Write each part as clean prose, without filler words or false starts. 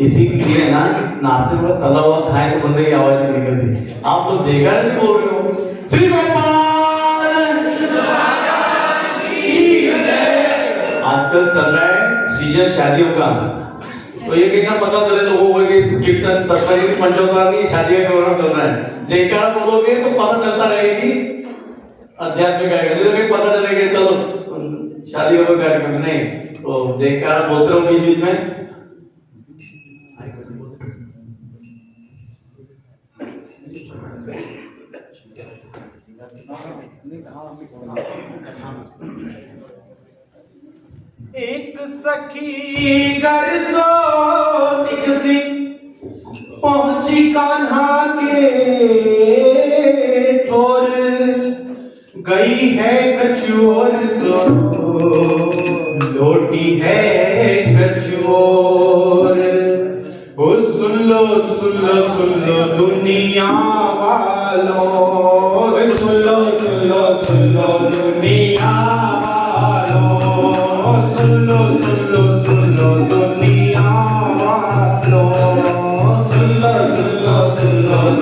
इसी के लिए ना नाश्ते में तला हुआ खाए तो बंदे की आवाज नहीं निकलती। आप लोग जयकार नहीं बोल रहे हो। श्री गोपाल आजकल चल रहा है सीजन शादियों का, तो ये कहीं ना पता चले लोगों को कि कीर्तन सत्संग पंचोत्तरणी शादी का प्रोग्राम चल रहा है। जयकार बोलोगे तो पता चलता रहेगी आध्यात्मिक कार्यक्रम, तो कहीं पता चलेगा चलो शादी का कार्यक्रम नहीं, तो जयकार बोलते रहो बीच बीच में। एक सखी घर सो निकसी पहुंची कान्हा के ठोर, गई है कछुओर सो लौटी है कछुओर। ओ सुन लो दुनिया वालों, सुन लो दुनिया वालों, सुन लो दुनिया वालों, सुन लो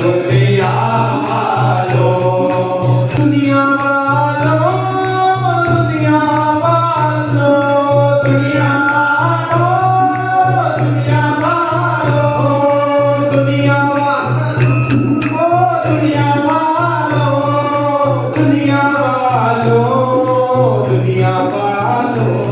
दुनिया वालों, दुनिया वालों, दुनिया वालों, दुनिया वालों, दुनिया वालों, दुनिया वालों, दुनिया वालों, दुनिया वालों, दुनिया वालों।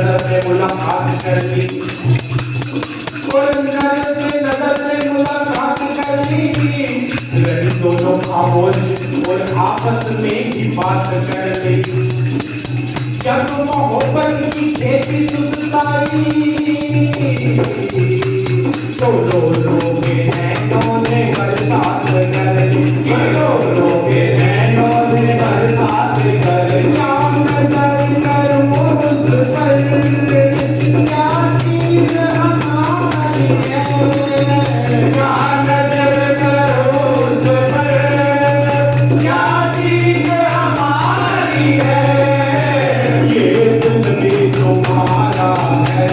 नजर से मुलाकात कर ली, और नजर से मुलाकात कर ली, रही दोनों खामोश और आपस में ही बात कर ली। जब मोहब्बत की खेती सुताई, तो रो के नैनों ने बरसात कर ली, रो के नैनों ने बरसात कर ली। क्या नजर करूं उस पर, क्या चीज हमारी है, क्या नजर करूं उस पर, क्या चीज हमारी है। ये दिल भी तुम्हारा है,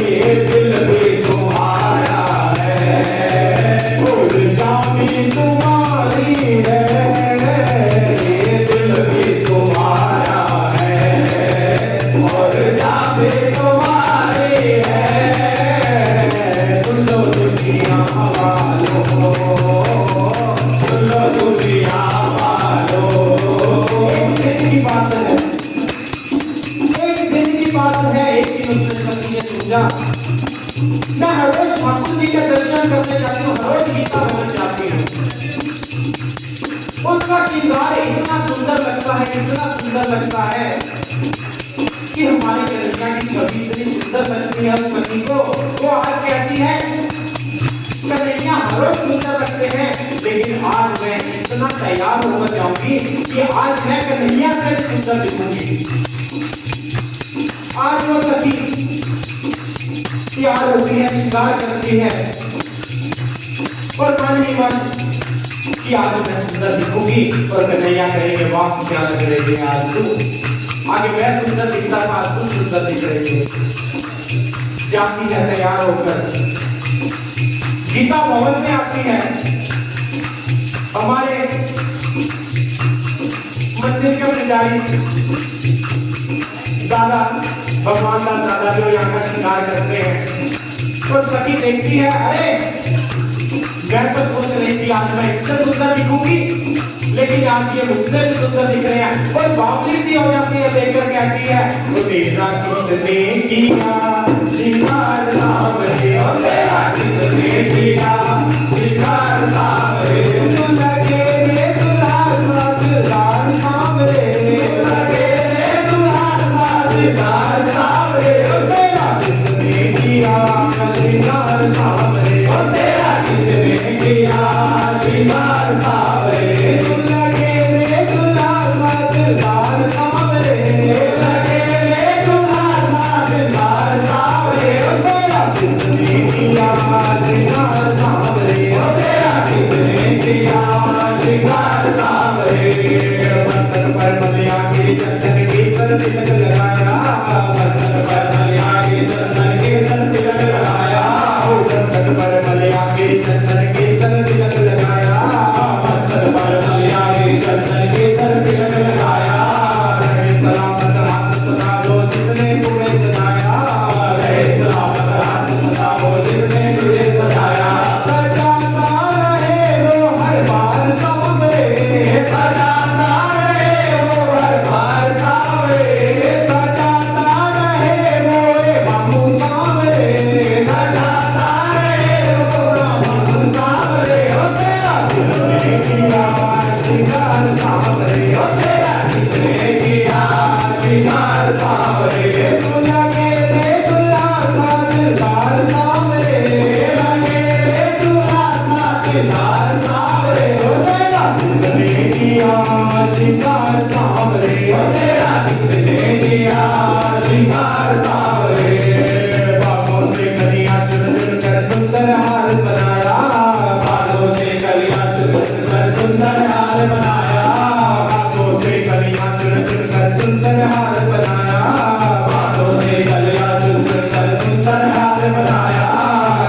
ये दिल भी तुम्हारा है, और जामी तुम्हारी है, ये दिल भी तुम्हारा है, और जामी तुम्हारी है। सुन लो दुनिया वालों, सुन लो दुनिया वालों, एक दिन की बात है, एक दिन की बात है। एक दिन उसने सखी ने समझा, मैं हर रोज ठाकुर जी के दर्शन करने जाती हूँ, हर रोज गीता पढ़ने जाती हूँ। उसका श्रृंगार इतना सुंदर लगता है, इतना सुंदर लगता है कि हमारी कन्या की छवि इतनी सुंदर लगती है उस पति को। वो आज कहती है, कन्हैया हर रोज सुंदर लगते हैं, लेकिन आज मैं इतना तैयार होकर जाऊंगी कि आज मैं कन्हैया से सुंदर दिखूंगी। आज वो सखी तैयार होती है, श्रृंगार करती है, और मन ही मन कि आज मैं सुंदर दिखूंगी, और कन्हैया कहेंगे वाह क्या लग रही है आज तू, आगे मैं सुंदर दिखता था, आज तू सुंदर दिख रही है। जाती है तैयार होकर, गीता भवन में आती है, हमारे मंदिर के पुजारी दादा, भगवान दास दादा जो यहाँ का श्रृंगार करते हैं, तो सखी देखती है, अरे मैं तो सोच रही थी आज मैं इससे सुंदर दिखूंगी, लेकिन आज ये मुझसे भी सुंदर दिख रहे हैं। और बावली सी हो जाती है, देखकर कहती है, तो तेरा किसने किया श्रृंगार राम रे, ओ तेरा किसने किया श्रृंगार राम रे, तू लगे रे दुल्हा साजदार राम रे, लगे रे दुल्हा साजदार राम रे, ओ तेरा किसने किया श्रृंगार राम रे, ओ तेरा किसने किया श्रृंगार राम रे, तू लगे रे दुल्हा साजदार राम रे, लगे रे दुल्हा साजदार राम रे, ओ तेरा किसने किया श्रृंगार राम रे, ओ तेरा किसने किया श्रृंगार राम रे। बंधन पर मलिया के चंदन के पर तिलक लगाया, बंधन पर मलिया के चंदन के पर तिलक लगाया, बंधन पर मलिया के चंदन के पर तिलक लगाया, बंधन पर मलिया के चंदन के पर तिलक लगाया। रहे सलामत हाथ सदा वो जिसने तुम्हें सजाया, रहे सलामत हाथ सदा वो जिसने तुझे सजाया। सजाता रहे वो हर बार सामने, सजाता रहे वो हर बार सामने, सजाता रहे वो बाबू सामने, सजाता रहे वो बाबू सामने, ओ तेरा किसने किया श्रृंगार सामने, ओ तेरा किसने किया श्रृंगार सामने, तू लगे रे दुल्हा साजदार सामने, लगे रे दुल्हा साजदार सामने, ओ तेरा किसने किया श्रृंगार सामने, ओ तेरा किसने किया श्रृंगार सामने। बालों से कलियां चुन चुन कर सुंदर हार बनाया, बालों से कलियां चुन चुन कर सुंदर हार बनाया, बालों से कलियां चुन चुन कर सुंदर हार बनाया, बालों से कलियां चुन चुन कर सुंदर हार बनाया।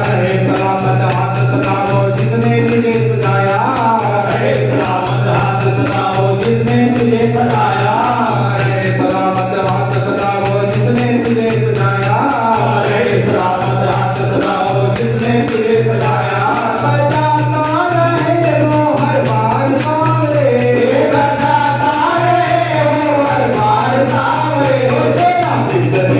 रहे सलामत हाथ सदा वो जिसने तुझे सजाया, रहे सलामत हाथ सदा वो जिसने तुझे सजाया, रहे सलामत हाथ सदा वो जिसने तुझे सजाया, रहे सलामत हाथ सदा वो जिसने तुझे सजाया। सजाता रहे वो हर बार सामने, सजाता रहे वो हर बार सामने, ओ तेरा किसने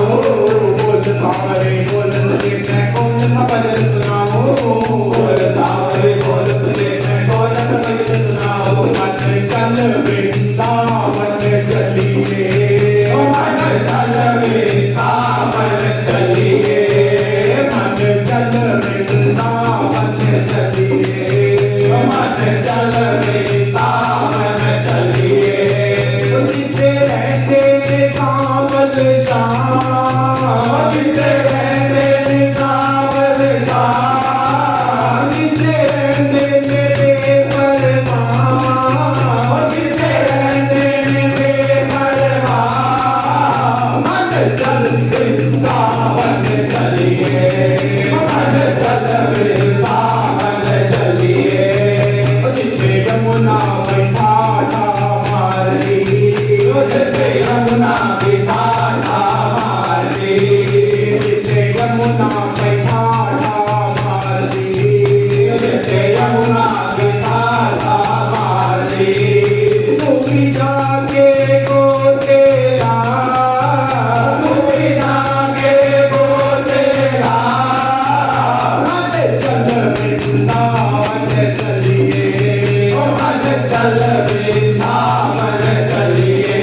बोल सावरे बोल तुझे मैं कौन सा भजन सुनाऊं बोल सावरे बोल तुझे मैं कौन सा भजन सुनाऊं मन चल वृंदावन चलिए मन चल वृंदावन चलिए मन चल वृंदावन चलिए मन चल वृंदावन चलिए जिसे रहते कावल जिसे रहते कावल जिसे रहते मेरे परवान जिसे रहते मेरे परवान मन चल वृंदावन चलिए मन चल वृंदावन चलिए जिसे यमुना बैठाता मारती जिसे यमुना बैठाता मारती जिसे यमुना बैठाता मारती जिसे यमुना बैठाता मारती तू भी जाके गो तेरा तू भी जाके गो तेरा मन चल वृंदावन चलिए मन चल वृंदावन चलिए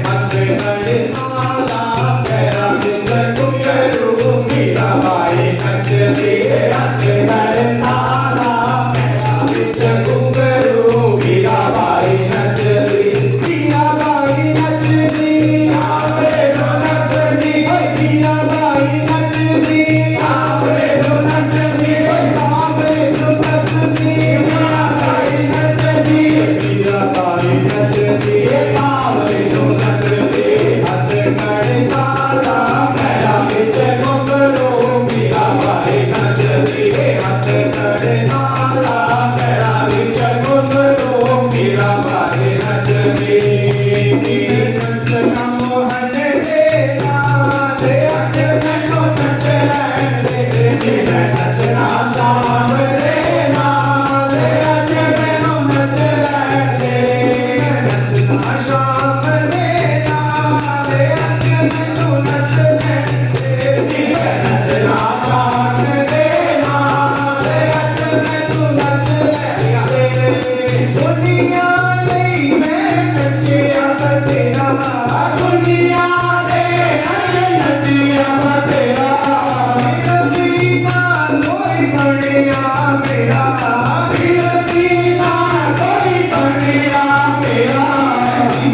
हंस गए साला तेरा दिल घुंघरू मीरा बाई नच दिए हंस गए साला तेरा दिल घुंघरू मीरा बाई नच दी मीरा बाई नच दी आपने तो नच दी मीरा बाई नच दी आपने तो नच दी आपने तो नच दी मीरा बाई नच दी मीरा बाई नच दी आपने तो नच दी हंस गए साला तेरा दिल घुंघरू मीरा बाई नच दी हंस गए साला तेरा दिल घुंघरू मीरा बाई नच दी मोहन तेरा दे मैनू नच रैंदे नचना शाम रे नाल अज मैनू नच रैंदे नचना शाम रे नाल अज मैनू नच रैंदे नचना शाम रे नाल अज मैनू नच रैंदे दुनिया लई मैं नचिया तेरा दुनिया दे नचिया तेरा मेरा दीना कोई बढ़िया मेरा मेरा दीना कोई बढ़िया मेरा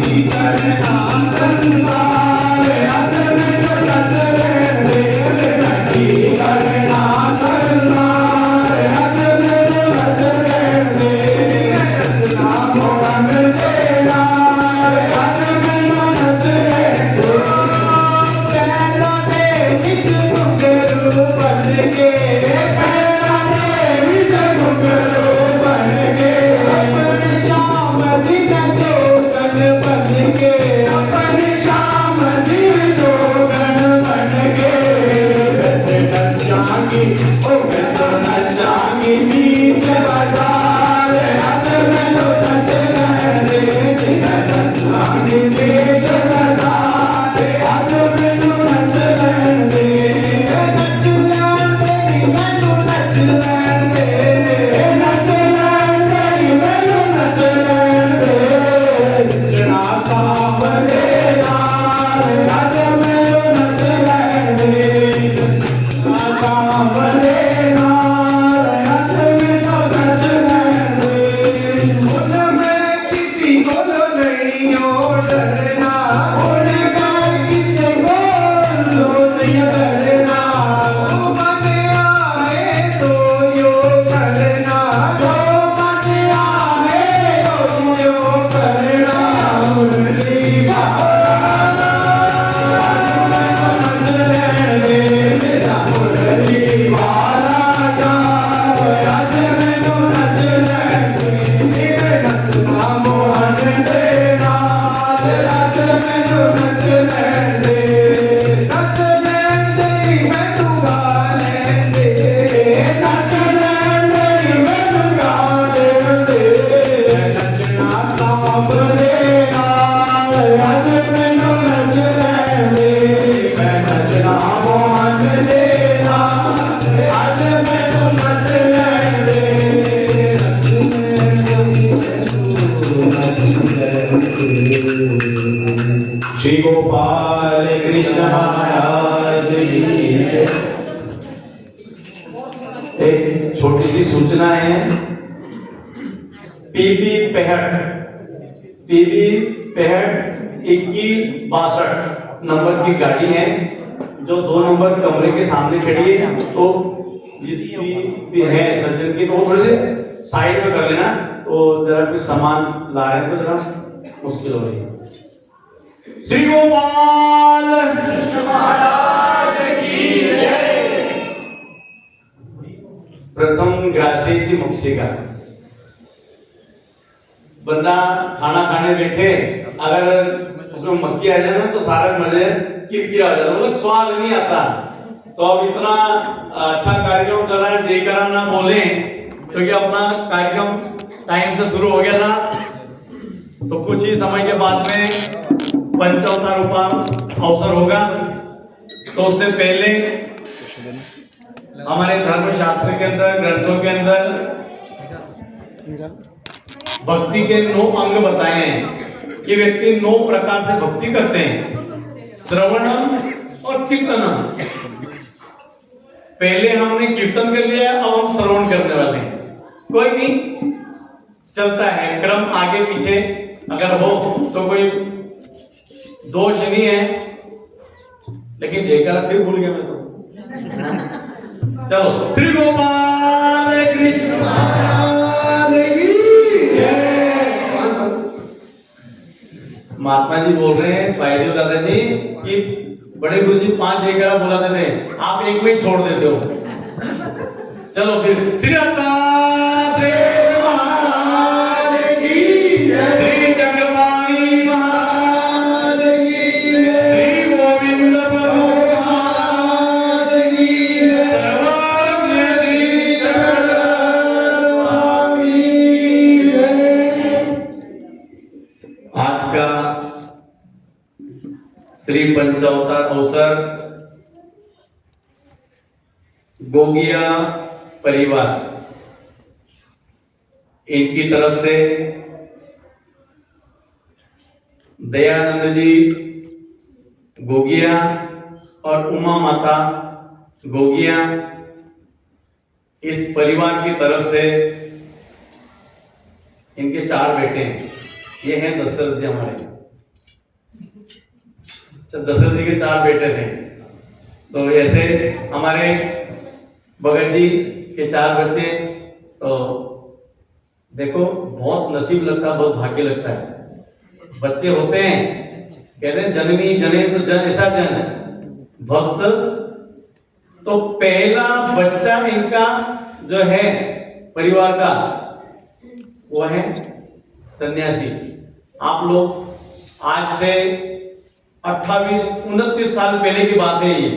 जी करना संसार हद में तो नच रैंदे जी करना संसार हद में तो नच रैंदे नचना मोहन तेरा हद में तो नच रैंदे पैरा दे विच घुंघरू बन के पैरा दे विच घुंघरू बन के अपनी शाम दी जोगन बन के अपनी शाम दी जोगन बन के नचांगी ओ मैं तो नचांगी बीच बाजार हद में तो नच रैंदे नचांगी बीच बाजार हद में तो नच रैंदे नच रैंदे मैनू नच रैंदे नच रैंदे मैनू नच रैंदे नचना सावरे नाल अज मैनू नच रैंदे सावरे नाल अज मैनू नच रैंदे हुण मैं किसी कोलों नहीं ओ डरना हुण मैं किसी कोलों महाराज की जय। एक छोटी सी सूचना है, पीबी 2162 नंबर की गाड़ी है जो 2 नंबर कमरे के सामने खड़ी है। तो जिसकी भी है सज्जन की, तो वो थोड़े से साइड में कर लेना। तो जरा कुछ सामान ला रहे हैं तो जरा मुश्किल हो रही है। श्री गोपाल महाराज की जय। प्रथम ग्रासेची मुक्षिका। बंदा खाना खाने बैठे, अगर उसमें मक्खी आ जाए ना तो सारा मजे किरकिरा हो जाता, मतलब स्वाद नहीं आता। तो अब इतना अच्छा कार्यक्रम चल रहा है, जय करा ना बोले, क्योंकि अपना कार्यक्रम टाइम से शुरू हो गया था। तो कुछ ही समय के बाद में पंचावतार रूपा अवसर होगा। तो उससे पहले हमारे धर्म शास्त्र के अंदर, ग्रंथों के अंदर भक्ति के 9 अंग बताए हैं कि व्यक्ति 9 प्रकार से भक्ति करते हैं, श्रवणम और कीर्तनम। पहले हमने कीर्तन कर लिया, अब हम श्रवण करने वाले हैं। कोई नहीं, चलता है क्रम आगे पीछे, अगर हो तो कोई दोष नहीं है। लेकिन जयकारा फिर भूल गया मैं तो। चलो, श्री गोपाल कृष्ण महाराज की जय। महात्मा जी बोल रहे हैं, भाईदेव दादाजी, कि बड़े गुरु जी 5 जयकारा बुलाते थे, आप एक में ही छोड़ देते हो। चलो फिर, श्री दत्तात्रेय महाराज की जय, श्री चक्रपाणी महाराज की जय, श्री गोविंद प्रभु महाराज की जय, सर्वज्ञ श्री चक्रधर स्वामी की जय। आज का श्री पंचावतार अवसर गोगिया परिवार, इनकी तरफ से दयानंद जी गोगिया और उमा माता गोगिया, इस परिवार की तरफ से इनके 4 बेटे हैं। ये हैं दशरथ जी हमारे। दशरथ जी के 4 बेटे थे। तो ऐसे हमारे भगत जी के 4 बच्चे। तो देखो, बहुत नसीब लगता है, बहुत भाग्य लगता है। बच्चे होते हैं, कहते हैं जननी जने तो जन, ऐसा जन भक्त। तो पहला बच्चा इनका जो है परिवार का, वो है सन्यासी। आप लोग आज से 28-29 साल पहले की बात है ये।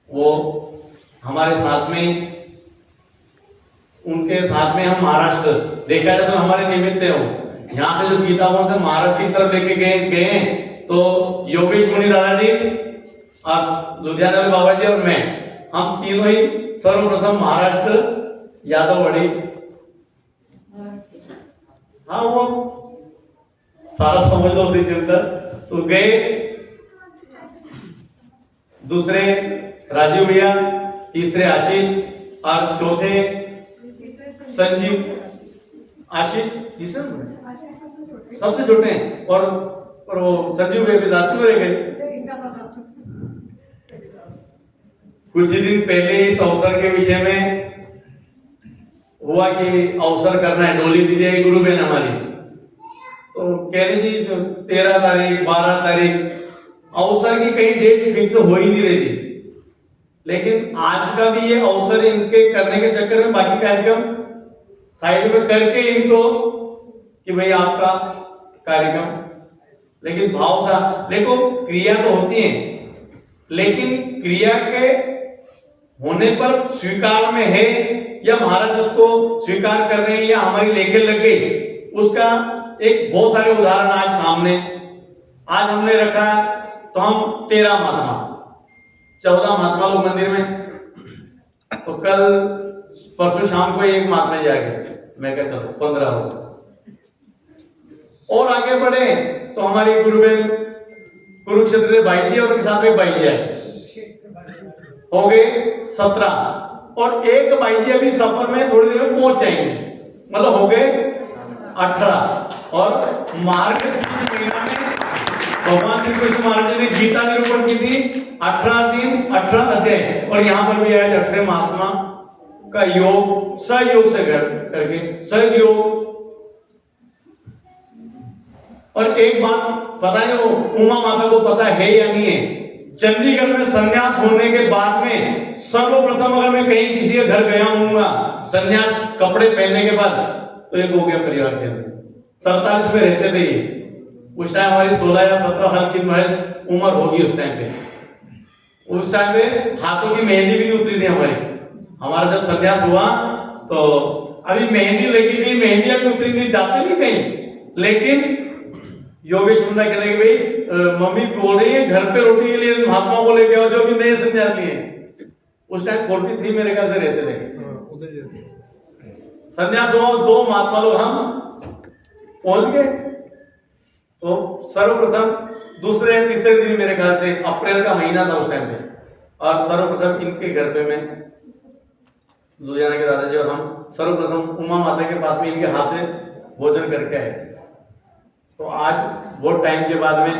वो हमारे साथ में, उनके साथ में हम महाराष्ट्र, देखा जाए तो हमारे निमित्त है वो। यहाँ से जब गीता भवन से महाराष्ट्र की तरफ लेके गए तो योगेश मुनि दादाजी और लुधियाना वाले बाबा जी और मैं, हम तीनों ही सर्वप्रथम महाराष्ट्र यादववाड़ी, हाँ वो सारा समझ लो उसी के अंदर। तो गए, दूसरे राजीव भैया, तीसरे आशीष और चौथे संजीव। आशीष तीसरे सबसे छोटे हैं, और वो संजीव भैया विदासी में रह गए। कुछ ही दिन पहले इस अवसर के विषय में हुआ कि अवसर करना है, डोली दी जाएगी गुरु बहन हमारी। तो कह रही थी 13 तारीख 12 तारीख, अवसर की कहीं डेट फिक्स हो ही नहीं रही थी। लेकिन आज का भी ये अवसर इनके करने के चक्कर में बाकी कार्यक्रम साइड में करके इनको कि भाई आपका कार्यक्रम, लेकिन भाव था। देखो, क्रिया तो होती है, लेकिन क्रिया के होने पर स्वीकार में है या महाराज उसको स्वीकार कर रहे हैं या हमारी लेखे लग गई, उसका एक बहुत सारे उदाहरण आज सामने। आज हमने रखा, तो हम 13 महात्मा, 14 महात्मा लोग मंदिर में। तो कल परसों शाम को एक महात्मा जाएगा, मैं कहा चलो 15 हो। और आगे बढ़े तो हमारी गुरुबेन कुरुक्षेत्र से 22 और उनके साथ में 22 है, हो गए 17, और एक 22 अभी सफर में थोड़ी देर में पहुंच जाएंगे, मतलब हो गए 18। और मार्गशीर्ष महीना में भगवान श्री कृष्ण महाराज जी ने गीता निरूपण की थी, 18 दिन 18 अध्याय, और यहाँ पर भी आया 18 महात्मा का योग सहयोग से करके सहयोग। और एक बात पता नहीं वो उमा माता को पता है या नहीं है, चंडीगढ़ में संन्यास होने के बाद में सर्वप्रथम अगर मैं कहीं किसी के घर गया हूँगा संन्यास कपड़े पहनने के बाद, तो एक हो गया परिवार के अंदर। 43 में रहते थे ये, उस टाइम हमारी 16 या 17 साल की महज उम्र होगी उस टाइम पे। उस टाइम पे हाथों की मेहंदी भी नहीं उतरी थी हमारा जब संन्यास हुआ, तो अभी मेहंदी लगी थी, मेहंदी अभी उतरी नहीं, जाते नहीं कहीं। लेकिन योगेश मुंडा कह रहे भाई मम्मी बोल रही है घर पे रोटी के लिए महात्मा को लेके आओ जो भी नए संन्यास लिए। उस टाइम 43 मेरे ख्याल से रहते थे, संन्यास हुआ, 2 महात्मा लोग हम पहुंच गए। तो सर्वप्रथम दूसरे या तीसरे दिन मेरे ख्याल से अप्रैल का महीना था उस टाइम पे, और सर्वप्रथम इनके घर पे मैं लुधियाना के दादाजी और हम सर्वप्रथम उमा माता के पास में इनके हाथ से भोजन करके आए थे। तो आज बहुत टाइम के बाद में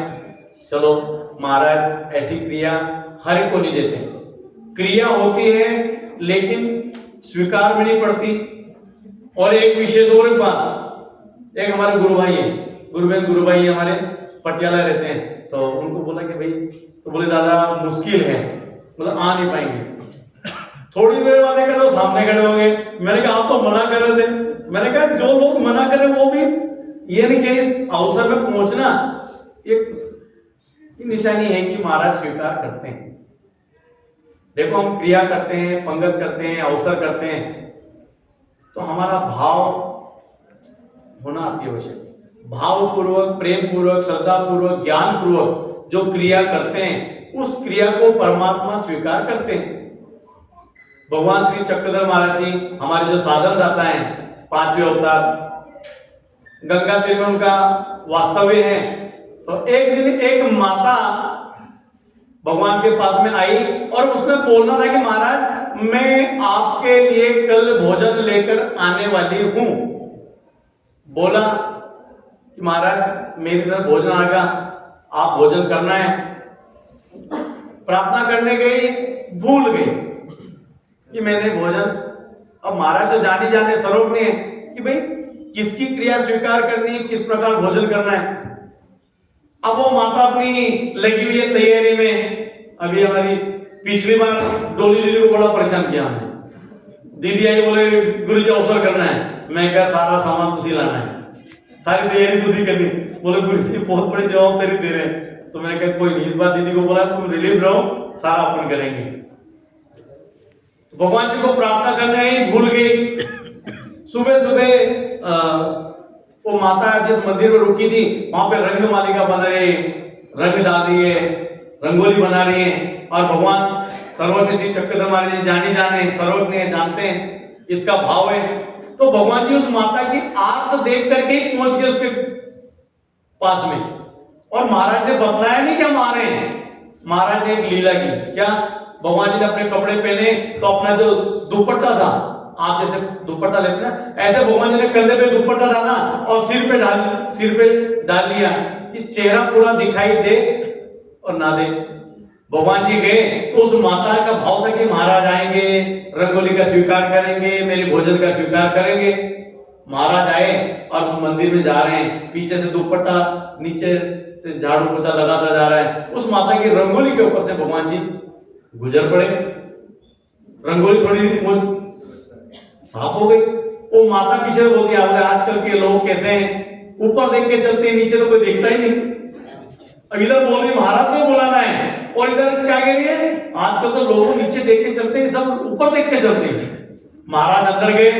चलो महाराज ऐसी क्रिया हर एक को नहीं देते, क्रिया होती है लेकिन स्वीकार भी नहीं पड़ती। और एक विशेष और बात, एक हमारे गुरु भाई है, गुरु भाई हमारे पटियाला रहते हैं, तो उनको बोला कि भाई, तो बोले दादा मुश्किल है, मतलब आ नहीं पाएंगे। थोड़ी देर बाद देखा तो सामने खड़े हो गए। मैंने कहा आप तो मना कर रहे थे। मैंने कहा जो लोग मना कर रहे वो भी ये नहीं कहीं अवसर में पहुंचना एक निशानी है कि महाराज स्वीकार करते हैं। देखो हम क्रिया करते हैं, पंगत करते हैं, अवसर करते हैं, तो हमारा भाव होना अति आवश्यक। भाव पूर्वक, प्रेम पूर्वक, श्रद्धा पूर्वक, ज्ञान पूर्वक जो क्रिया करते हैं उस क्रिया को परमात्मा स्वीकार करते हैं। भगवान श्री चक्रधर महाराज जी हमारे जो साधन दाता हैं, 5वें अवतार, गंगा तीर में उनका वास्तव्य है। तो एक दिन एक माता भगवान के पास में आई और उसने बोलना था कि महाराज मैं आपके लिए कल भोजन लेकर आने वाली हूं। बोला कि महाराज मेरी तरफ भोजन आएगा, आप भोजन करना है। प्रार्थना करने गई, भूल गई कि मैंने भोजन। अब महाराज तो जाने जाने स्वरूप ने कि भाई किसकी क्रिया स्वीकार करनी है, किस प्रकार भोजन करना है। अब वो माता अपनी लगी हुई है तैयारी में। अभी हमारी पिछली बार डोली दीदी को बड़ा परेशान किया हमने। दीदी आई बोले गुरुजी अवसर करना है। मैं कहा सारा सामान तुझे लाना है, सारी तैयारी तुझे करनी। बोले गुरुजी बहुत बड़ी जवाबदारी दे रहे हैं। तो मैंने कहा कोई नहीं, इस बार दीदी को बोला तुम रिलीफ रहो, सारा अपन करेंगे। तो भगवान जी को प्रार्थना करने ही भूल गई। सुबह सुबह वो माता जिस मंदिर में रुकी थी वहां पे रंग मालिका बना रही, रंग डाल रही है, रंगोली बना रही है। और भगवान सर्वज्ञ श्री चक्रधर महाराज जी जाने जाने सर्वज्ञ जानते हैं इसका भाव है। तो भगवान जी उस माता की आर्त देख करके ही पहुंच गए उसके पास में। और महाराज ने बतलाया नहीं कि हम आ रहे हैं। महाराज ने एक लीला की। क्या? भगवान जी ने अपने कपड़े पहने तो अपना जो दुपट्टा था, आप जैसे दुपट्टा लेते ना, ऐसे भगवान जी ने कंधे पे दुपट्टा डाला और सिर पे डाल लिया कि चेहरा पूरा दिखाई दे और ना दे। भगवान जी गए तो उस माता का भाव था कि महाराज आएंगे, रंगोली का स्वीकार करेंगे, मेरे भोजन का स्वीकार करेंगे। महाराज आए और उस मंदिर में जा रहे हैं, पीछे से दुपट्टा नीचे से झाड़ू पोछा लगाता जा रहा है। उस माता की रंगोली के ऊपर से भगवान जी गुजर पड़े। रंगोली थोड़ी मुझ साफ हो गई। वो माता पीछे बोलती है आजकल के लोग कैसे हैं, ऊपर देख के चलते हैं, नीचे तो कोई देखता ही नहीं। अब इधर बोल रही महाराज को बुलाना है और इधर क्या कह रही है, आजकल तो लोग नीचे देख के चलते हैं, सब ऊपर देख के चलते हैं। महाराज अंदर गए,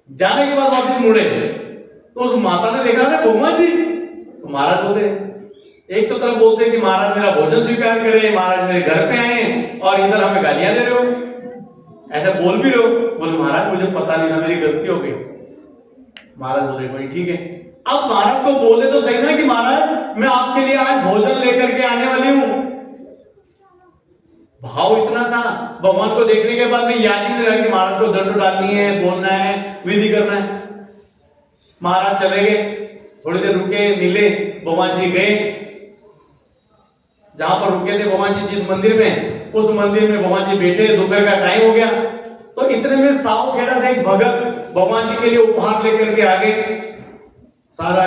जाने के बाद वापस मुड़े तो उस माता ने देखा ना भगवान जी। तो महाराज बोलते एक तो तरफ बोलते हैं कि महाराज मेरा भोजन स्वीकार करे, महाराज मेरे घर पे आए, और इधर हमें गालियां दे रहे हो, ऐसा बोल भी रहे हो। बोले महाराज मुझे पता नहीं था, मेरी गलती हो गई। महाराज बोले कोई ठीक है, अब महाराज को बोले तो सही ना कि महाराज मैं आपके लिए आज भोजन लेकर के आने वाली हूं। भाव इतना था, भगवान को देखने के बाद में याद ही नहीं रहा कि महाराज को दंड डालनी है, बोलना है, विधि करना है। महाराज चले गए, थोड़ी देर रुके, मिले, भगवान जी गए जहां पर रुके थे भगवान जी जिस मंदिर में, उस मंदिर में भगवान जी बैठे, दोपहर का टाइम हो गया। तो इतने में साव खेड़ा से एक भगत भगवान जी के लिए उपहार लेकर के आ गए। सारा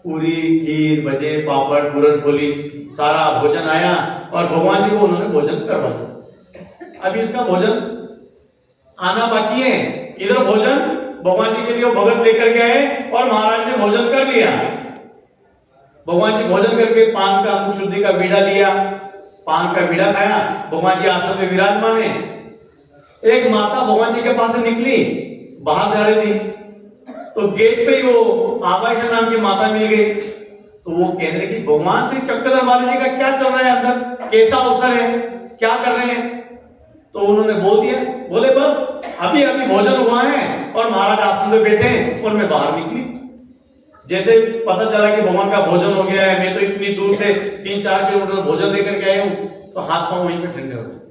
पूरी, खीर, भजे, पापड़, पूरन पोली, सारा भोजन आया और भगवान जी को उन्होंने भोजन करवा दिया। अभी इसका भोजन आना बाकी है। इधर भोजन भगवान जी के लिए वो भगत लेकर के आए और महाराज ने भोजन कर लिया। भगवान जी भोजन करके पान का, मुख शुद्धि का बीड़ा लिया, पान का बीड़ा खाया। भगवान जी आसन में विराजमान है। एक माता भगवान जी के पास से निकली, बाहर जा रही थी, तो गेट पे ही वो आबाइशा नाम की माता मिल गई। तो वो कहने लगी भगवान श्री चक्रधर महाराज जी का क्या चल रहा है अंदर, कैसा अवसर है, क्या कर रहे हैं? तो उन्होंने बोल दिया, बोले बस अभी अभी भोजन हुआ है और महाराज आसन में बैठे हैं और मैं बाहर निकली। जैसे पता चला कि भगवान का भोजन हो गया है, मैं तो इतनी दूर से 3-4 किलोमीटर भोजन लेकर के आया हूँ, तो हाथ पांव वहीं पे ठंडे हो गए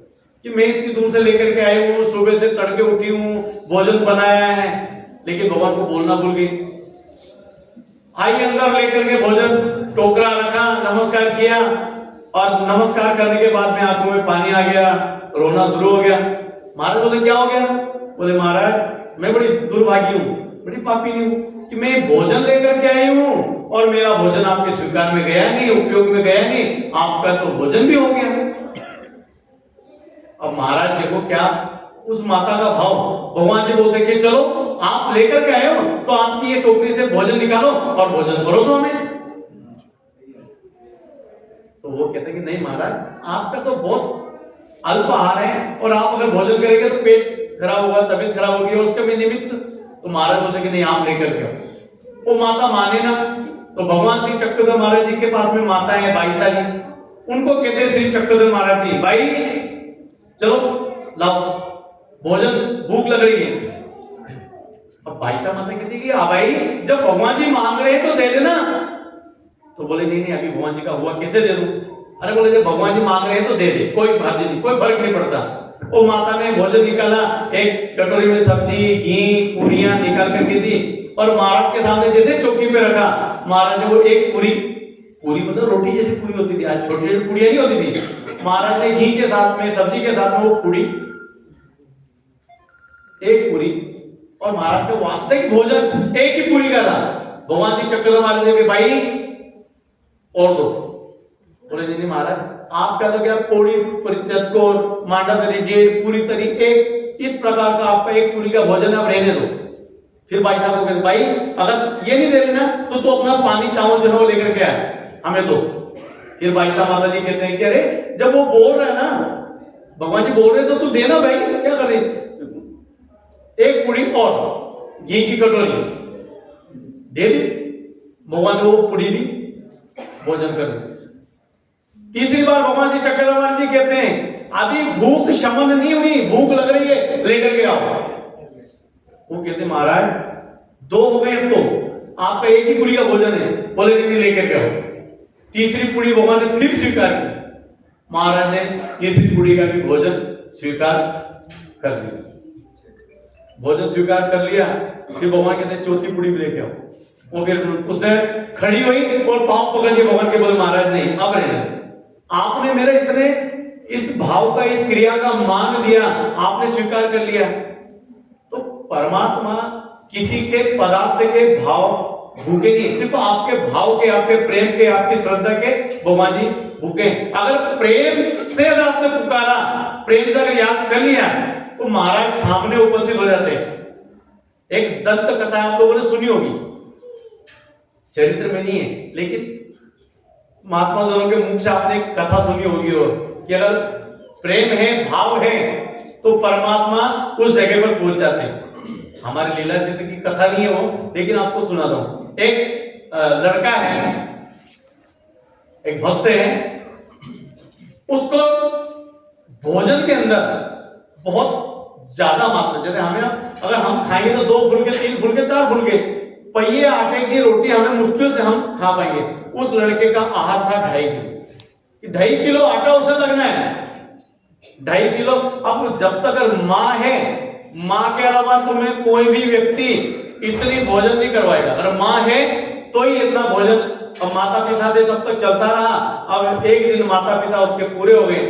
कि मैं इतनी दूर से लेकर के आई हूँ, सुबह से तड़के उठी हूँ, भोजन बनाया है, लेकिन भगवान को बोलना भूल गई। आई अंदर लेकर के भोजन, टोकरा रखा, नमस्कार किया और नमस्कार करने के बाद में आंखों में पानी आ गया, रोना शुरू हो गया। महाराज बोले क्या हो गया? बोले महाराज मैं बड़ी दुर्भागी हूँ, बड़ी पापी हूँ कि मैं भोजन लेकर के आई हूँ और मेरा भोजन आपके स्वीकार में गया नहीं, उपयोग में गया नहीं, आपका तो भोजन भी हो गया। अब महाराज देखो क्या उस माता का भाव। भगवान जी बोलते कि चलो आप लेकर के आए हो तो आपकी ये टोकरी से भोजन निकालो और भोजन परोसो हमें। तो वो कहते कि नहीं महाराज आपका तो बहुत अल्प आहार है और आप अगर भोजन करेंगे तो पेट खराब होगा, तबीयत खराब होगी और उसके में निमित्त। तो महाराज बोलते कि नहीं आप लेकर के आओ। वो माता माने ना, तो भगवान श्री चक्रधर महाराज जी के पास में माता है बाईसा जी, उनको कहते हैं श्री चक्रधर महाराज जी, भाई चलो लाओ भोजन, भूख लग रही है। अब बाईसा माता कहती कि भाई जब भगवान जी मांग रहे हैं तो दे देना। तो बोले नहीं नहीं अभी भगवान जी का हुआ, कैसे दे दूं? अरे बोले जब भगवान जी मांग रहे हैं तो दे दे, कोई हर्ज नहीं, कोई फर्क नहीं पड़ता। वो माता ने भोजन निकाला, एक कटोरी में सब्जी, घी, पूरियां निकाल करके दी और महाराज के सामने जैसे चौकी पे रखा, महाराज ने वो एक पूरी मतलब रोटी जैसी पूरी होती थी, आज छोटी छोटी पूरियां नहीं होती थी, महाराज ने घी के साथ में, सब्जी के साथ में वो पूरी, एक पूरी, और महाराज का वास्तविक भोजन एक ही पूरी का था। भगवान श्री चक्रधर महाराज ने भाई और दो। बोले नहीं महाराज आपका तो क्या पौड़ी परिचत को मांडा तरी, डेढ़ पूरी तरी, एक इस प्रकार का आपका एक पूरी का भोजन आप रहने दो। फिर भाई साहब को कहते भाई अगर ये नहीं दे रहे ना तो अपना पानी चावल जो है वो लेकर के आए हमें दो। फिर भाई साहब माता जी कहते हैं कि अरे जब वो बोल रहा है ना, भगवान जी बोल रहे तो तू देना भाई, क्या कर रही? एक पूरी और घी की कटोरी दे दी, भगवान ने वो पूरी भी भोजन कर दी। तीसरी बार भगवान श्री चक्रधर महाराज जी कहते हैं अभी भूख शमन नहीं हुई, भूख लग रही है, लेकर के आओ। वो कहते महाराज दो हो गए, अब तो आपका एक ही पूरी का भोजन है। बोले नहीं लेकर के आओ। तीसरी पूरी भगवान ने फिर स्वीकार की, महाराज ने तीसरी पूरी का भी भोजन स्वीकार कर लिया। भोजन स्वीकार कर लिया, फिर भगवान कहते हैं चौथी पूरी भी लेके आओ। वो फिर उसने खड़ी हुई और पांव पकड़ के भगवान के बोले महाराज नहीं अब रहने, आपने मेरे इतने इस भाव का, इस क्रिया का मान दिया, आपने स्वीकार कर लिया। तो परमात्मा किसी के पदार्थ के भाव भूखे नहीं, सिर्फ आपके भाव के, आपके प्रेम के, आपकी श्रद्धा के भगवान जी भूखे। अगर प्रेम से अगर आपने पुकारा, प्रेम से अगर याद कर लिया तो महाराज सामने उपस्थित हो जाते हैं। एक दंत कथा आप लोगों ने सुनी होगी, चरित्र में नहीं है लेकिन महात्मा दोनों के मुख से आपने एक कथा सुनी होगी और कि अगर प्रेम है, भाव है तो परमात्मा उस जगह पर पहुंच जाते हैं। हमारे लीला चित्र की कथा नहीं है वो, लेकिन आपको सुना दो। एक लड़का है, एक भक्त है, उसको भोजन के अंदर बहुत ज्यादा मात्रा, जैसे हमें अगर हम खाएंगे तो 2 फुलके, 3 फुलके, 4 फुलके, पहिए आटे की रोटी हमें मुश्किल से हम खा पाएंगे। उस लड़के का आहार था 2.5 किलो, 2.5 किलो आटा उसे लगना है, 2.5 किलो। अब जब तक माँ है, माँ के अलावा तुम्हें कोई भी व्यक्ति इतनी भोजन नहीं करवाएगा। अगर माँ है तो ही इतना भोजन, अब माता पिता थे तब तक चलता रहा। अब एक दिन माता पिता उसके पूरे हो गए,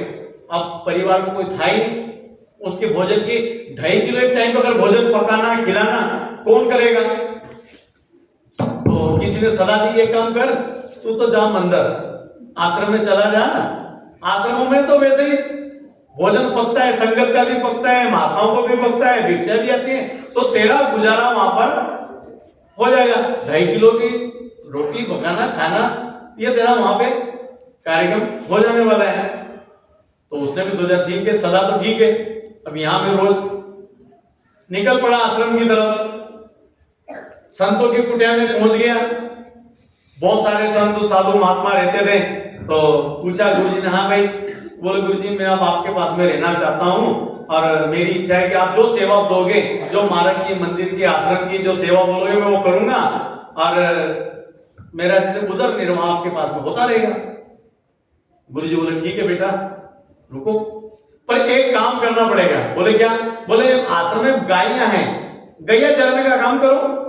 अब परिवार में कोई था ही उसके भोजन की 2.5 किलो एक टाइम पर अगर भोजन पकाना खिलाना कौन करेगा? तो किसी ने सलाह दी, एक काम कर, तू तो जा मंदिर आश्रम में चला जा। आश्रमों में तो वैसे ही भोजन पकता है, संगत का भी पकता है, महात्माओं को भी पकता है, भिक्षा भी आती है, तो तेरा गुजारा वहां पर हो जाएगा। 2.5 किलो की रोटी पकाना खाना ये तेरा वहां पे कार्यक्रम हो जाने वाला है। तो उसने भी सोचा ठीक है, सलाह तो ठीक है। अब यहां पे रोज निकल पड़ा आश्रम की तरफ, संतों की कुटिया में पहुंच गया। बहुत सारे संत साधु महात्मा रहते थे, तो पूछा गुरुजी ने, हाँ भाई, बोले गुरुजी मैं अब आपके पास में रहना चाहता हूँ और मेरी इच्छा है कि आप जो सेवा दोगे, जो मार्ग की, मंदिर की, आश्रम की जो सेवा बोलोगे मैं वो करूंगा और मेरा उधर निर्वाह आपके पास में होता रहेगा। गुरुजी बोले ठीक है बेटा रुको, पर एक काम करना पड़ेगा। बोले क्या? बोले आश्रम में गायें हैं, गैया चराने का काम करो।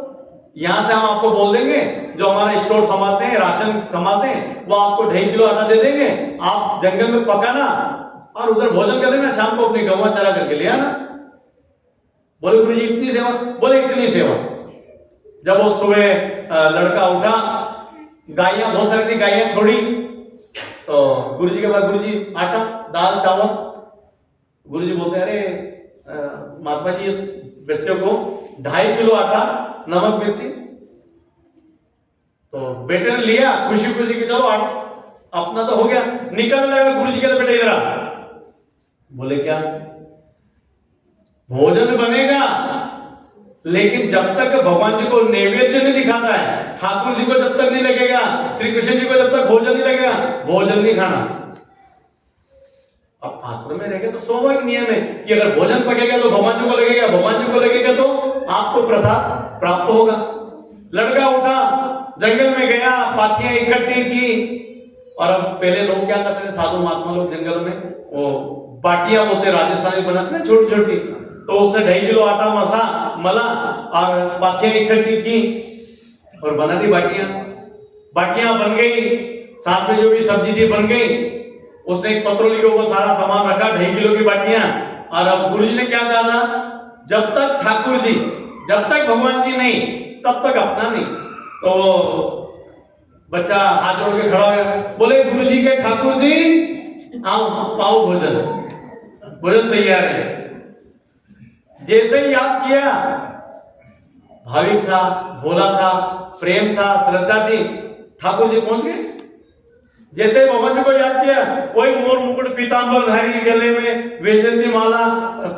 यहां से हम आपको बोल देंगे, जो हमारा स्टोर संभालते हैं, राशन संभालते हैं, वो आपको 2.5 किलो आटा दे देंगे, आप जंगल में पकाना और उधर भोजन कर लेना, शाम को अपनी गौवा चरा करके ले आना। बोले गुरुजी इतनी सेवा? बोले इतनी सेवा। जब वो सुबह लड़का उठा, गायें बहुत सारी थी, गायें छोड़ी, तो गुरुजी के पास, गुरुजी आटा दाल चावल। गुरुजी बोलते अरे महात्मा जी इस बच्चे को 2.5 किलो आटा नमक मिर्ची। तो बेटे ने लिया खुशी खुशी की, चलो अपना तो हो गया, निकलने लगा। गुरुजी कहते बेटे इधर आ। बोले क्या? भोजन बनेगा लेकिन जब तक भगवान जी को नैवेद्य नहीं दिखाता है, ठाकुर जी को जब तक नहीं लगेगा, श्री कृष्ण जी को जब तक भोजन नहीं लगेगा, भोजन नहीं खाना। अब आश्रम में रहेगा तो स्वाभाविक नियम है कि अगर भोजन पकेगा तो भगवान जी को लगेगा, भगवान जी को लगेगा तो आपको प्रसाद प्राप्त होगा। लड़का उठा, जंगल में गया, पाथियां इकट्ठी की, और अब पहले लोग क्या करते थे, साधु महात्मा लोग जंगल में वो बाटियां बोलते राजस्थानी बनाते हैं छोटी छोटी, तो उसने 2.5 किलो आटा मला और पाथियां इकट्ठी की और बना दी बाटियां। बाटियां बन गई, साथ में जो भी सब्जी थी बन गई। उसने एक पत्रोली के ऊपर सारा सामान रखा, 2.5 किलो की बाटियां। और अब गुरुजी ने क्या कहा था, जब तक ठाकुर जी, जब तक भगवान जी नहीं तब तक अपना नहीं। तो बच्चा हाथ जोड़ के खड़ा हो गया, बोले गुरुजी के ठाकुर जी आओ पाओ भोजन, भोजन तैयार है। जैसे ही याद किया, भाविक था, भोला था, प्रेम था, श्रद्धा थी, ठाकुर जी पहुंच गए। जैसे भगवान जी को याद किया, वही मोर मुकुट पीतांबर धारी, गले में वैजयंती माला,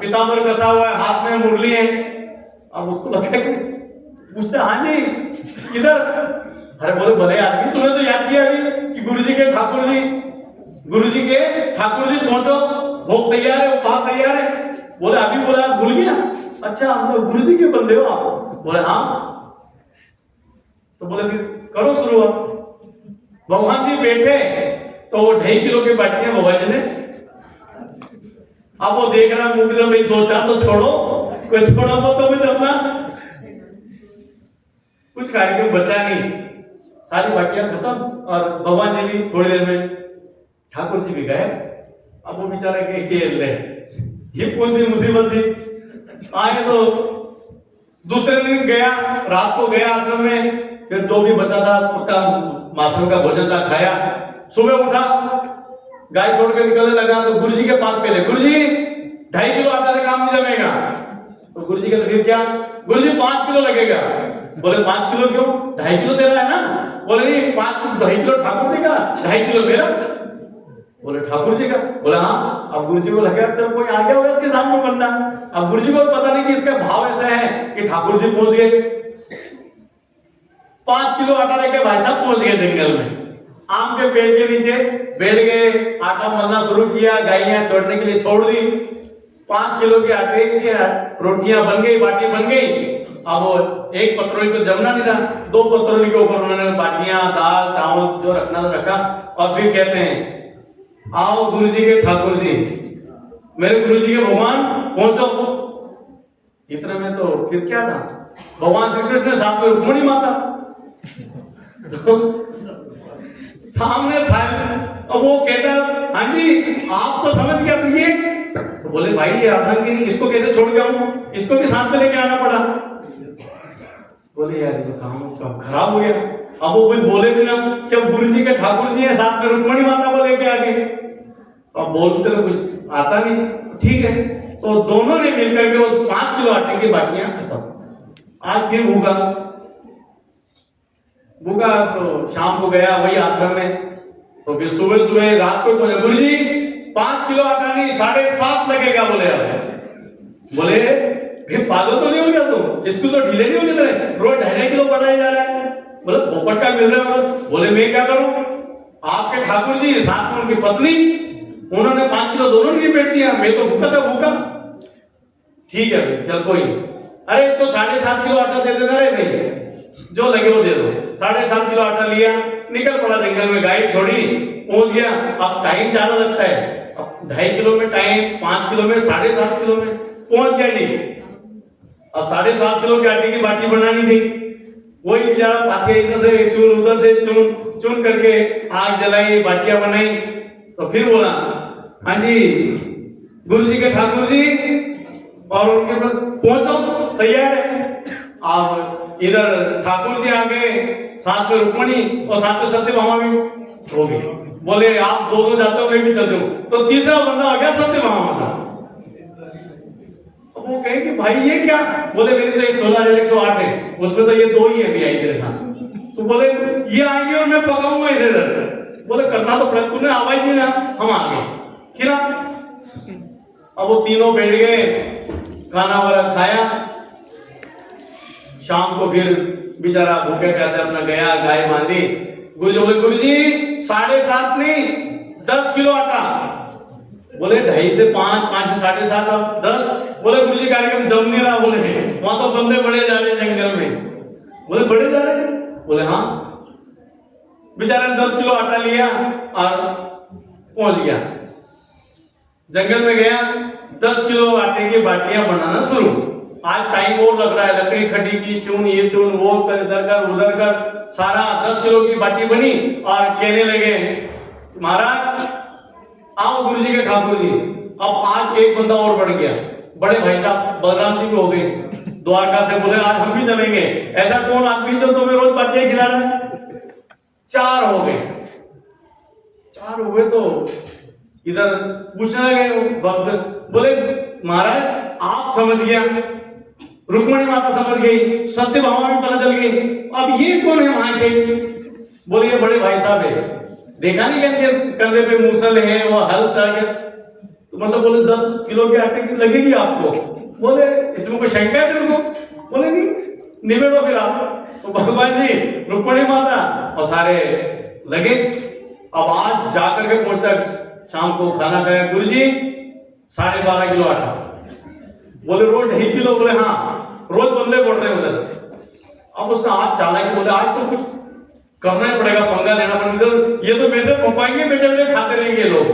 पीतांबर कसा हुआ है, हाथ में मुरली है। अब उसको लगा कि पूछते हाँ जी किधर? अरे बोले भले आदमी, तुमने तो याद किया अभी कि गुरुजी के ठाकुर जी, गुरुजी के ठाकुर जी पहुंचो, भोग तैयार है, उपहार तैयार है। बोले अभी बोला भूल गया? अच्छा हम तो गुरुजी के बंदे हो आप? बोले हाँ। तो बोले फिर करो शुरुआत। भगवान जी बैठे तो वो 2.5 किलो की बाटियां भगवान जी ने, अब वो देख रहा मुंह की तरफ, भाई 2-4 तो छोड़ो, कोई छोड़ा तो मुझे अपना कुछ कार्यक्रम बचा नहीं, सारी बाटियां खत्म। और भगवान जी भी थोड़ी देर में, ठाकुर जी भी गए। अब वो बेचारे के ले, ये कौन सी मुसीबत थी? आए तो दूसरे दिन गया, रात को गया आश्रम में, फिर जो भी बचा था उसका आश्रम का भोजन था खाया। सुबह उठा, गाय छोड़ के निकलने लगा तो गुरुजी के पास पहले, गुरुजी 2.5 किलो आटा से काम नहीं जमेगा। तो गुरुजी कहते फिर क्या? गुरुजी 5 किलो लगेगा। बोले 5 किलो क्यों? 2.5 किलो तेरा है ना? बोले नहीं, 2.5 किलो ठाकुर जी का, 2.5 किलो मेरा। बोले ठाकुर जी का? बोले हाँ। अब गुरुजी को लगा चल कोई आ गया होगा इसके सामने बंदा। अब गुरुजी को पता नहीं कि इसका भाव ऐसा है कि ठाकुर जी पहुंच गए। 5 किलो आटा लेके भाई साहब पहुंच गए जंगल में, आम के पेड़ के नीचे बैठ गए, आटा मलना शुरू किया, गायें छोड़ने के लिए छोड़ दी। 5 किलो के आटे की रोटियां बन गई, बाटी बन गई। अब वो एक पत्रोली को जमना नहीं था, 2 पत्रोली के ऊपर उन्होंने बाटियां, दाल, चावल जो रखना था रखा, और फिर कहते हैं आओ गुरुजी के ठाकुर जी, मेरे गुरुजी के भगवान पहुंचो। इतने में तो फिर क्या था, भगवान श्री कृष्ण साथ में रुक्मिणी माता तो सामने था। अब वो कहता हाँ जी आप तो समझ गया प्रिय, तो बोले भाई ये अर्धांगिनी इसको कैसे छोड़ गया हूं, इसको भी साथ में लेके आना पड़ा। बोले यार ये काम खराब हो गया। अब वो कुछ बोले भी ना कि अब गुरु जी के ठाकुर जी है साथ में रुक्मिणी माता को लेके आ गए, तो अब बोलते तो कुछ आता नहीं। ठीक है, तो दोनों ने मिलकर के वो 5 किलो आटे की बाटियां खत्म। आज फिर भूखा भूखा तो शाम को गया वही आश्रम में, तो फिर सुबह सुबह रात को बोले गुरु जी 5 किलो आटा नहीं 7.5 लगेगा। बोले अब बोले फिर पागल तो नहीं हो गया तुम, इसको तो ढीले नहीं होने दे रहे, रोज 2.5 किलो बढ़ाए जा रहे हैं। बोले पोपट का मिल रहा है। बोले मैं क्या करूं, आपके ठाकुर जी साथ में उनकी पत्नी, उन्होंने 5 किलो दोनों ने निपेट दिया, मैं तो भूखा था भूखा। ठीक है भाई चल कोई, अरे इसको 7.5 किलो आटा दे देना रे भाई, जो लगे वो दे दो। 7.5 किलो आटा लिया, निकल पड़ा जंगल में, गाय छोड़ी, पहुंच गया। अब टाइम ज्यादा लगता है, अब 2.5 किलो में टाइम, 5 किलो में, 7.5 किलो में पहुंच गया जी। अब 7.5 किलो के आटे की बाटी बनानी थी, वही बेचारा पाथे इधर से चून उधर से चून चून करके आग जलाई, बाटियां बनाई। तो फिर बोला हाँ जी गुरु जी के ठाकुर जी, और उनके पास पहुंचो तैयार है। और इधर ठाकुर जी आ गए, साथ में रुक्मिणी और साथ में सत्यभामा भी हो गई। बोले आप दोनों जाते हो मैं भी चलता हूं, तो तीसरा बंदा आ गया सत्यभामा था। वो कहे कि भाई ये क्या, बोले मेरी तो 116,108 है, उसमें तो ये 2 ही है भी आई तेरे साथ। तो बोले ये आएंगे और मैं पकाऊंगा इधर इधर। बोले करना तो पड़े, तूने आवाज दी ना, हम आ गए खिला। अब वो तीनों बैठ गए, खाना वगैरह खाया। शाम को फिर बेचारा भूखे प्यासे अपना गया, गाय बांधी। गुरुजी बोले गुरु जी 7.5 नहीं 10 किलो आटा। बोले 2.5 से 5, 5 से 7.5, अब 10। बोले गुरु जी कार्यक्रम जम नहीं रहा, बोले वहां तो बंदे बढ़े जा रहे जंगल में। बोले बढ़े जा रहे, बोले हाँ। बेचारे ने 10 किलो आटा लिया और पहुंच गया जंगल में, गया 10 किलो आटे की बाटियां बनाना शुरू। आज टाइम और लग रहा है, लकड़ी खड़ी की, चून ये चून वो कर, इधर कर उधर कर, सारा 10 किलो की बाटी बनी। और कहने लगे महाराज आओ गुरु जी के ठाकुर जी। अब आज एक बंदा और बढ़ गया, बड़े भाई साहब बलराम जी भी हो गए द्वारका से। बोले आज हम भी चलेंगे, ऐसा कौन आदमी जो तुम्हें रोज बाटियां खिला रहा है। 4 हो गए, 4 हुए तो इधर पूछने लगे भक्त। बोले महाराज आप समझ गया, रुक्मिणी माता समझ गई, सत्यभामा भी पता चल गई, अब ये कौन है महाशय। बोले ये बड़े भाई साहब है, देखा नहीं क्या कंधे पे मूसल है, वो हल था, तो मतलब बोले 10 किलो के आटे की लगेगी आपको। बोले इसमें कोई शंका है तेरे को। बोले नहीं, निबेड़ो फिर आप। तो भगवान जी रुक्मिणी माता और सारे लगे। अब आज जाकर के पहुंचा, शाम को खाना खाया। गुरु जी 12.5 किलो आटा। बोले रोज 2.5 किलो। बोले हाँ रोज बंदे बढ़ रहे उधर। अब उसने आज चालाकी, बोले आज तो कुछ करना ही पड़ेगा, पंगा लेना पड़ेगा, ये तो मेरे पपाएंगे बेटे बेटे खाते रहेंगे लोग।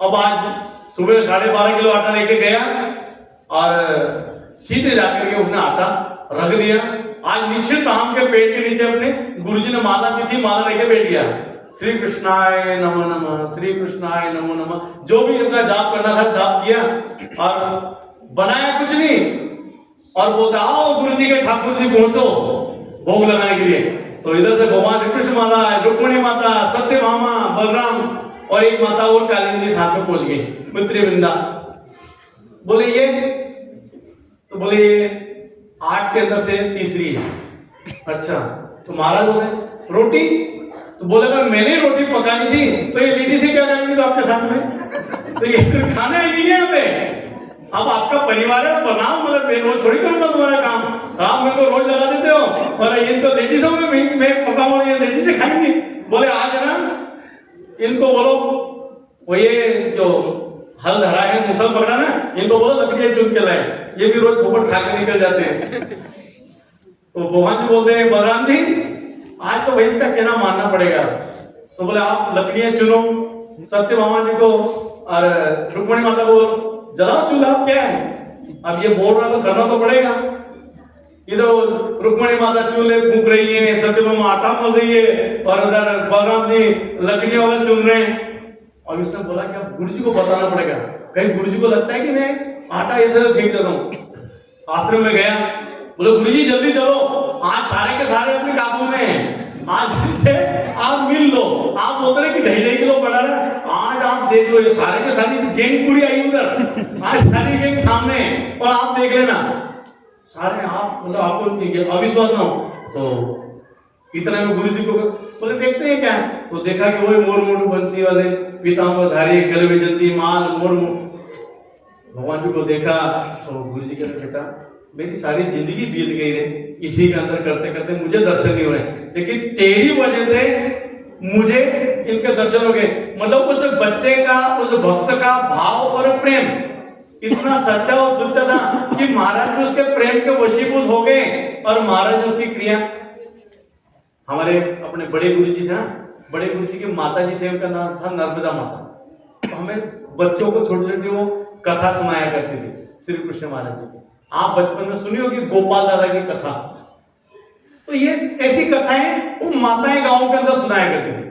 अब आज सुबह 12.5 किलो आटा लेके गया और सीधे जाकर के उसने आटा रख दिया। आज निश्चित आम के पेड़ के नीचे अपने गुरुजी ने माला दी थी, माला लेके बैठ गया। श्री कृष्णाय नमो नमः, श्री कृष्णाय नमो नमः, जो भी अपना जाप करना था जाप किया और बनाया कुछ नहीं। और बोलता आओ गुरुजी के ठाकुर जी पहुंचो भोग लगाने के लिए। तो इधर से भगवान श्री कृष्ण माता, रुक्मिणी माता, सत्यभामा, बलराम और एक माता और कालिंदी साथ में पहुंच गई, मित्री वृंदा। बोले ये, तो बोले ये 8 के अंदर से तीसरी है। अच्छा, तो महाराज बोले रोटी, तो बोले अगर मैंने रोटी पकानी थी तो ये लेडी से क्या करेंगी तो आपके साथ में, तो ये सिर्फ खाना ही नहीं यहाँ पे, अब आपका परिवार है, बनाओ, मतलब मैं रोज थोड़ी करूंगा तुम्हारा काम, आप मेरे को रोज लगा देते हो। और ये तो लेडीजों में मैं पकाऊंगा, ये लेडीज से खाएंगी। बोले आज ना इनको बोलो, वो ये जो हल धरा है, मुसल पकड़ा ना, इनको बोलो लकड़ियां चुन के लाए, ये भी रोज पोपट खा के निकल जाते हैं। तो भगवान जी बोलते हैं बलराम जी आज तो भाई इसका कहना मानना पड़ेगा। तो बोले आप लकड़ियां चुनो, सत्यभामा जी को और रुक्मणी माता को जलाओ चूल्हा, आप क्या है, अब ये बोल रहा तो करना तो पड़ेगा। इधर रुक्मणी माता चूल्हे फूंक रही है, सत्यभामा आटा मल रही है और उधर बलराम जी लकड़ियां वाले चुन रहे हैं। और उसने बोला कि अब गुरु जी को बताना पड़ेगा, कहीं गुरु जी को लगता है कि मैं आटा इधर फेंक देता हूँ। आश्रम में गया, बोले गुरु जी जल्दी चलो, आज सारे के सारे अपने काबू में हैं, आज से आप मिल लो। आप बोल रहे कि 2.5 किलो पड़ा रहा, आज आप देख लो ये सारे के सारी गैंग पूरी आई उधर, आज सारी गैंग सामने और आप देख लेना सारे। आप मतलब आपको अविश्वास ना हो तो इतना में गुरु जी को बोले देखते हैं क्या, तो देखा कि वही मोर मोटू बंसी वाले पीताम्बर धारी गले में जल्दी माल मोर। भगवान जी को देखा तो गुरु जी कहते बेटा मेरी सारी जिंदगी बीत गई रे, इसी के अंदर करते करते मुझे दर्शन नहीं हुए, लेकिन तेरी वजह से मुझे इनके दर्शन हो गए। मतलब उस बच्चे का, उस भक्त का भाव और प्रेम इतना सच्चा और सच्चा था कि महाराज उसके प्रेम के वशीभूत हो गए और महाराज ने उसकी क्रिया। हमारे अपने बड़े गुरु जी थे ना, बड़े गुरु जी की माता जी थे, उनका नाम था नर्मदा माता। तो हमें बच्चों को छोटे छोटे वो कथा सुनाया करती थी श्री कृष्ण महाराज जी की। आप बचपन में सुनी होगी गोपाल दादा की कथा, तो ये ऐसी कथाएं वो माताएं गांव के अंदर सुनाया करती थी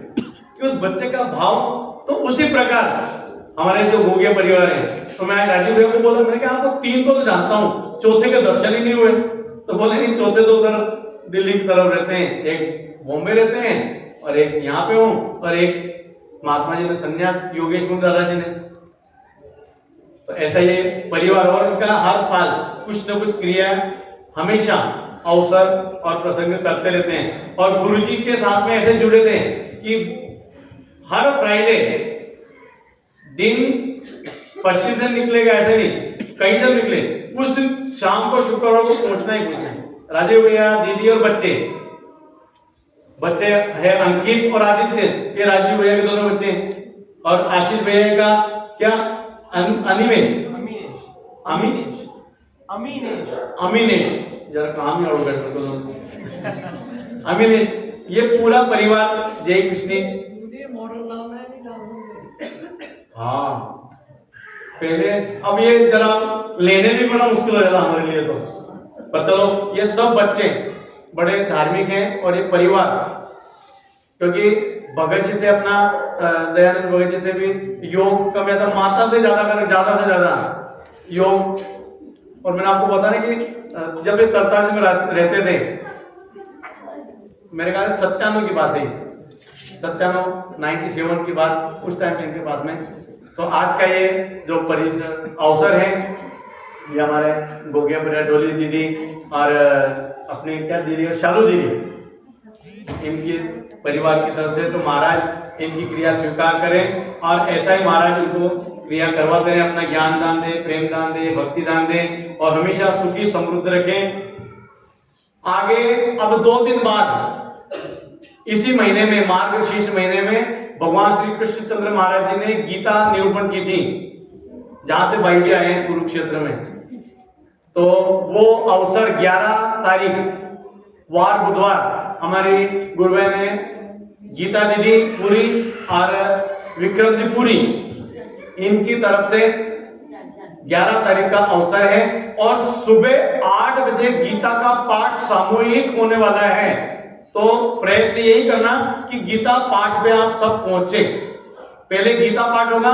कि उस बच्चे का भाव। तो उसी प्रकार हमारे जो गोगिया परिवार है, तो मैं राजीव भैया को बोला, मैं क्या आपको 3 को तो जानता हूँ, चौथे के दर्शन ही नहीं हुए। तो बोले नहीं, चौथे तो उधर दिल्ली की तरफ रहते हैं, एक बॉम्बे रहते हैं और एक यहाँ पे हूँ, और एक महात्मा जी ने संन्यास योगेश गुरु दादा जी ने। तो ऐसा ये परिवार और उनका हर साल कुछ न कुछ क्रिया हमेशा अवसर और प्रसंग करते रहते हैं। और गुरुजी के साथ में ऐसे जुड़े थे कि हर फ्राइडे दिन पश्चिम से निकलेगा, ऐसे नहीं कहीं से निकले, उस दिन शाम को शुक्रवार को पहुंचना ही कुछ नहीं। राजीव भैया, दीदी और बच्चे है अंकित और आदित्य, ये राजीव भैया के दोनों बच्चे हैं। और आशीष भैया का क्या अमीनेश जरा काम ही और अमीनेश, ये पूरा परिवार जय कृष्ण। हाँ पहले, अब ये जरा लेने भी बड़ा मुश्किल हो जाता हमारे लिए तो, पर चलो ये सब बच्चे बड़े धार्मिक हैं। और ये परिवार, क्योंकि भगत जी से अपना दयानंद भगत जी से भी योग का मैं माता से ज्यादा से ज्यादा योग। और मैंने आपको बताया कि जब ये तरताज में रहते थे, मेरे ख्याल से 97 की बात है, 97 की बात, उस टाइम इनके बाद में। तो आज का ये जो अवसर है, ये हमारे गोगिया परिवार डोली दीदी और अपनी क्या दीदी शालू दीदी, इनकी परिवार की तरफ से, तो महाराज इनकी क्रिया स्वीकार करें और ऐसा ही महाराज इनको क्रिया करवाते रहे, अपना ज्ञान दान दे, प्रेम दान दे, भक्ति दान दे और हमेशा सुखी समृद्ध रखें। आगे अब 2 दिन बाद इसी महीने में, मार्गशीर्ष महीने में, भगवान श्री कृष्णचंद्र महाराज जी ने गीता निरूपण की थी, जहां से भाई जी आए हैं कुरुक्षेत्र में। तो वो अवसर 11 तारीख वार बुधवार हमारी गुरुवार ने गीता दीदी पूरी और विक्रम जी पूरी, इनकी तरफ से 11 तारीख का अवसर है और सुबह 8 बजे गीता का पाठ सामूहिक होने वाला है। तो प्रयत्न यही करना कि गीता पाठ पे आप सब पहुंचे। पहले गीता पाठ होगा,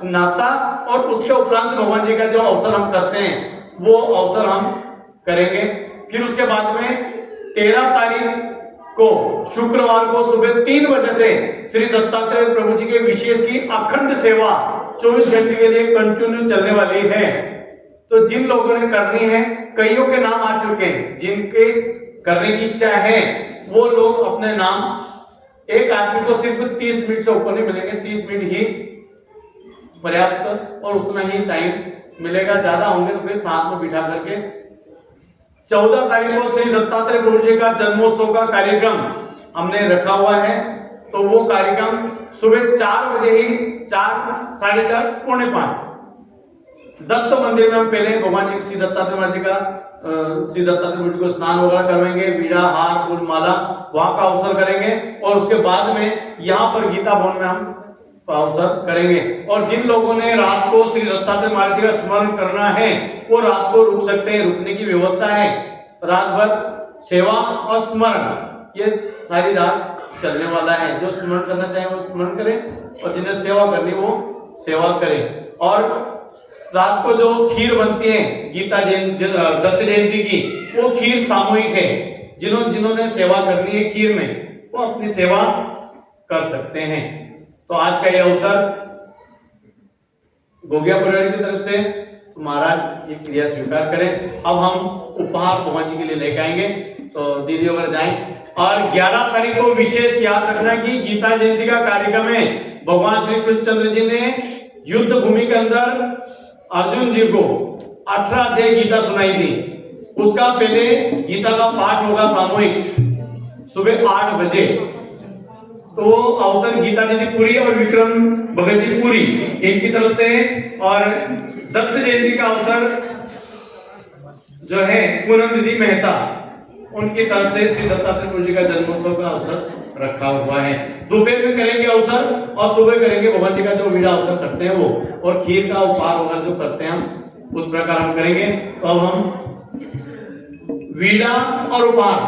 नाश्ता, और उसके उपरांत भगवान जी का जो अवसर हम करते हैं वो अवसर हम करेंगे। फिर उसके बाद में 13 तारीख को शुक्रवार को सुबह 3 बजे से श्री दत्तात्रेय प्रभु जी के विशेष की अखंड सेवा 24 घंटे के लिए कंटिन्यू चलने वाली है। तो जिन लोगों ने करनी है, कईयों के नाम आ चुके हैं, जिनके करने की इच्छा है वो लोग अपने नाम, एक आदमी को सिर्फ 30 मिनट से ऊपर नहीं मिलेंगे, 30 मिनट ही पर्याप्त और उतना ही टाइम मिलेगा। ज्यादा होंगे तो फिर साथ में बिठा करके 14 तारीख को श्री दत्तात्रेय प्रभु जी का जन्मोत्सव का कार्यक्रम हमने रखा हुआ है। तो वो कार्यक्रम सुबह 4 बजे ही, 4, 4:30, 4:45 दत्त मंदिर में हम पहले भगवान जी श्री दत्तात्रेय महाराज जी का श्री दत्तात्रेय जी को स्नान वगैरह करवाएंगे, बीड़ा हार फूल माला वहां का अवसर करेंगे, और उसके बाद में यहाँ पर गीता भवन में हम अवसर करेंगे। और जिन लोगों ने रात को श्री दत्तात्रेय महाराज जी का स्मरण करना है वो रात को रुक सकते हैं, रुकने की व्यवस्था है। रात भर सेवा और स्मरण ये सारी रात चलने वाला है। जो स्मरण करना चाहे वो स्मरण करें और जिन्हें सेवा करनी वो सेवा करें। और रात को जो खीर बनती है गीता जयंती दत्त जयंती की, वो खीर सामूहिक है। जिन्होंने सेवा करनी है खीर में वो अपनी सेवा कर सकते हैं। तो आज का ये अवसर गोगिया परिवार की तरफ से तो महाराज ये क्रिया स्वीकार करें। अब हम उपहार भगवान जी के लिए लेके आएंगे, तो दीदी वगैरह जाएं। और 11 तारीख को विशेष याद रखना कि गीता जयंती का कार्यक्रम है। भगवान श्री कृष्णचंद्र जी ने युद्ध भूमि के अंदर अर्जुन जी को 18 अध्याय गीता सुनाई थी। उसका पहले गीता का पाठ होगा सामूहिक सुबह 8 बजे। तो अवसर गीता दीदी पूरी और विक्रम भगत जी पूरी इनकी तरफ से, और दत्त जयंती का अवसर जो है पूनम दीदी मेहता उनकी तरफ से श्री दत्तात्रेय जी का जन्मोत्सव का अवसर रखा हुआ है। दोपहर में करेंगे अवसर और सुबह करेंगे भगवान जी का जो वीड़ा अवसर करते हैं वो, और खीर का उपहार वगैरह जो करते हैं हम उस प्रकार हम करेंगे। तो अब हम वीड़ा और उपहार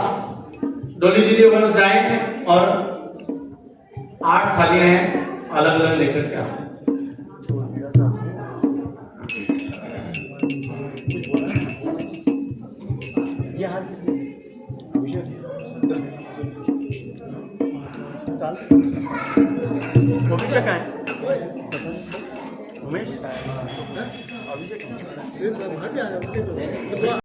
डोली दीदी वगैरह जाए और 8 थालियां हैं अलग अलग लेकर के आए। उमेश